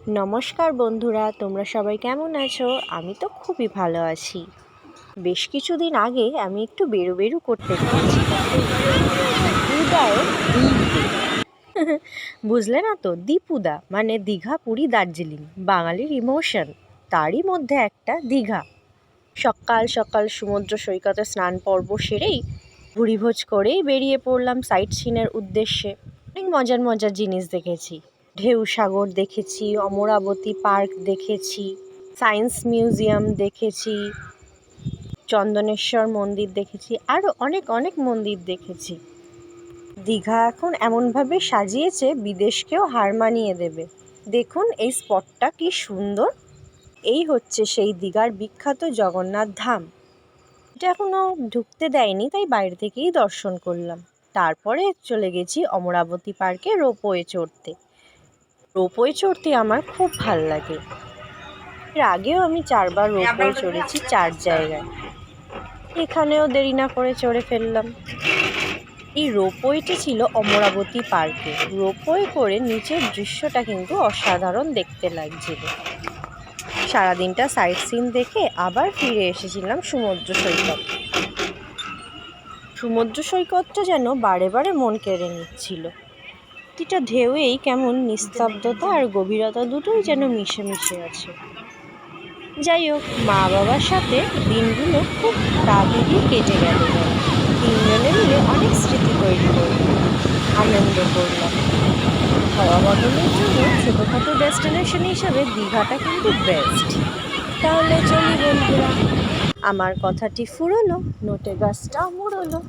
নমস্কার বন্ধুরা, তোমরা সবাই কেমন আছো? আমি তো খুবই ভালো আছি। বেশ কিছুদিন আগে আমি একটু বেরু করতে গিয়েছিলাম দীপুদায় ঘুরতে। বুঝলে না তো, দীপুদা মানে দীঘা, পুরী, দার্জিলিং, বাঙালির ইমোশন। তারই মধ্যে একটা দীঘা। সকাল সকাল সমুদ্র সৈকতে স্নান পর্ব সেরেই ভুরিভোজ করেই বেরিয়ে পড়লাম সাইট সিনের উদ্দেশ্যে। অনেক মজার মজার জিনিস দেখেছি। ঢেউ সাগর দেখেছি, অমরাবতী পার্ক দেখেছি, সায়েন্স মিউজিয়াম দেখেছি, চন্দনেশ্বর মন্দির দেখেছি, আরও অনেক অনেক মন্দির দেখেছি। দীঘা এখন এমনভাবে সাজিয়েছে বিদেশকেও হার মানিয়ে দেবে। দেখুন এই স্পটটা কি সুন্দর। এই হচ্ছে সেই দীঘার বিখ্যাত জগন্নাথ ধাম। এটা এখনও ঢুকতে দেয়নি, তাই বাইরে থেকেই দর্শন করলাম। তারপরে চলে গেছি অমরাবতী পার্কে রোপওয়ে চড়তে। রোপওয়ে চড়তে আমার খুব ভাল লাগে। এর আগেও আমি 4বার রোপওয়ে চড়েছি 4 জায়গায়। এখানেও দেরি না করে চড়ে ফেললাম। এই রোপওয়েটি ছিল অমরাবতী পার্কে। রোপওয়ে করে নিচের দৃশ্যটা কিন্তু অসাধারণ দেখতে লাগছিল। সারাদিনটা সাইট সিন দেখে আবার ফিরে এসেছিলাম সমুদ্র সৈকত। সমুদ্র সৈকতটা যেন বারে বারে মন কেড়ে নিচ্ছিল। প্রতিটা ঢেউয়েই কেমন নিস্তব্ধতা আর গভীরতা দুটোই যেন মিশে মিশে আছে। যাই হোক, মা বাবার সাথে দিনগুলো খুব তাড়াতাড়ি কেটে গেল। তিনজনে মিলে অনেক স্মৃতি তৈরি করলাম, আনন্দ করলাম। খাওয়া বদলের জন্য ছোটোখাটো ডেস্টিনেশন হিসাবে দীঘাটা কিন্তু বেস্ট। তাহলে চলি বন্ধুরা, আমার কথাটি ফুরোলো, নোটে গাছটাও মুড়োলো।